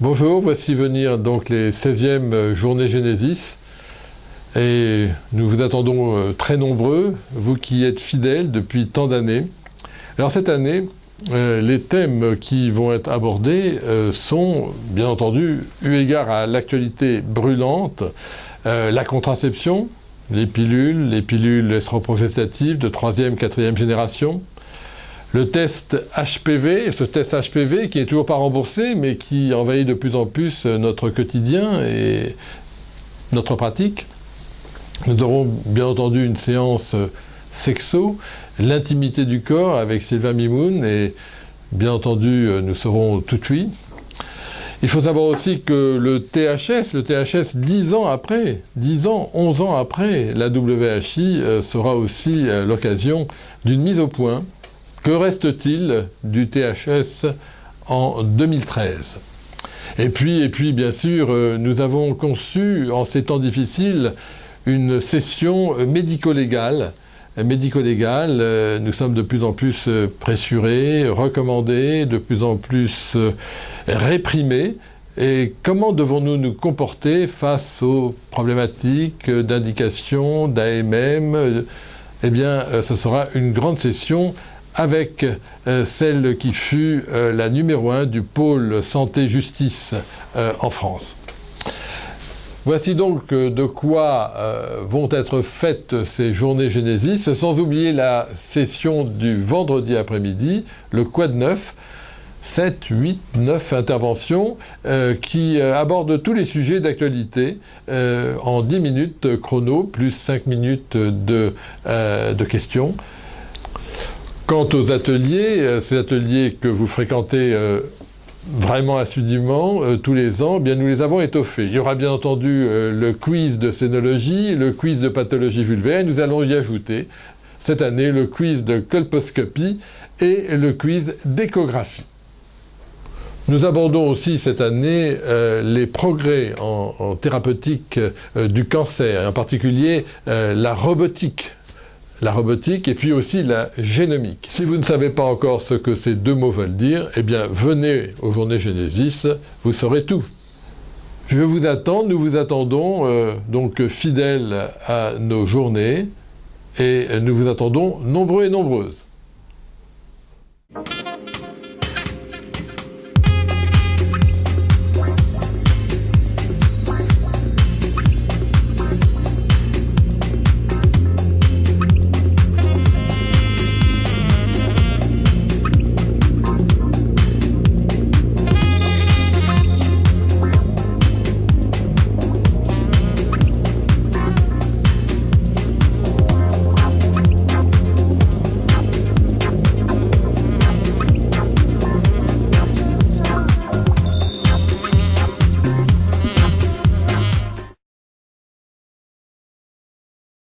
Bonjour, voici venir donc les 16e journées Genesis et nous vous attendons très nombreux, vous qui êtes fidèles depuis tant d'années. Alors cette année, les thèmes qui vont être abordés sont bien entendu, eu égard à l'actualité brûlante, la contraception, les pilules estroprogestatives de 3e, 4e génération, le test HPV, ce test HPV qui n'est toujours pas remboursé, mais qui envahit de plus en plus notre quotidien et notre pratique. Nous aurons bien entendu une séance sexo, l'intimité du corps avec Sylvain Mimoun, et bien entendu nous serons tout oui. Il faut savoir aussi que le THS 10 ans après, 11 ans après la WHI, sera aussi l'occasion d'une mise au point. Que reste-t-il du THS en 2013 ? Et puis bien sûr, nous avons conçu, en ces temps difficiles, une session médico-légale. Nous sommes de plus en plus pressurés, recommandés, de plus en plus réprimés. Et comment devons-nous nous comporter face aux problématiques d'indication, d'AMM ? Eh bien, ce sera une grande session avec celle qui fut la numéro 1 du pôle santé-justice en France. Voici donc de quoi vont être faites ces journées Genesis, sans oublier la session du vendredi après-midi, le Quad 9, 7, 8, 9 interventions qui abordent tous les sujets d'actualité en 10 minutes chrono, plus 5 minutes de questions. Quant aux ateliers, ces ateliers que vous fréquentez vraiment assidûment tous les ans, bien nous les avons étoffés. Il y aura bien entendu le quiz de scénologie, le quiz de pathologie vulvaire, et nous allons y ajouter cette année le quiz de colposcopie et le quiz d'échographie. Nous abordons aussi cette année les progrès en thérapeutique du cancer, et en particulier la robotique et puis aussi la génomique. Si vous ne savez pas encore ce que ces deux mots veulent dire, eh bien venez aux journées Genesis, vous saurez tout. Je vous attends, nous vous attendons donc fidèles à nos journées et nous vous attendons nombreux et nombreuses.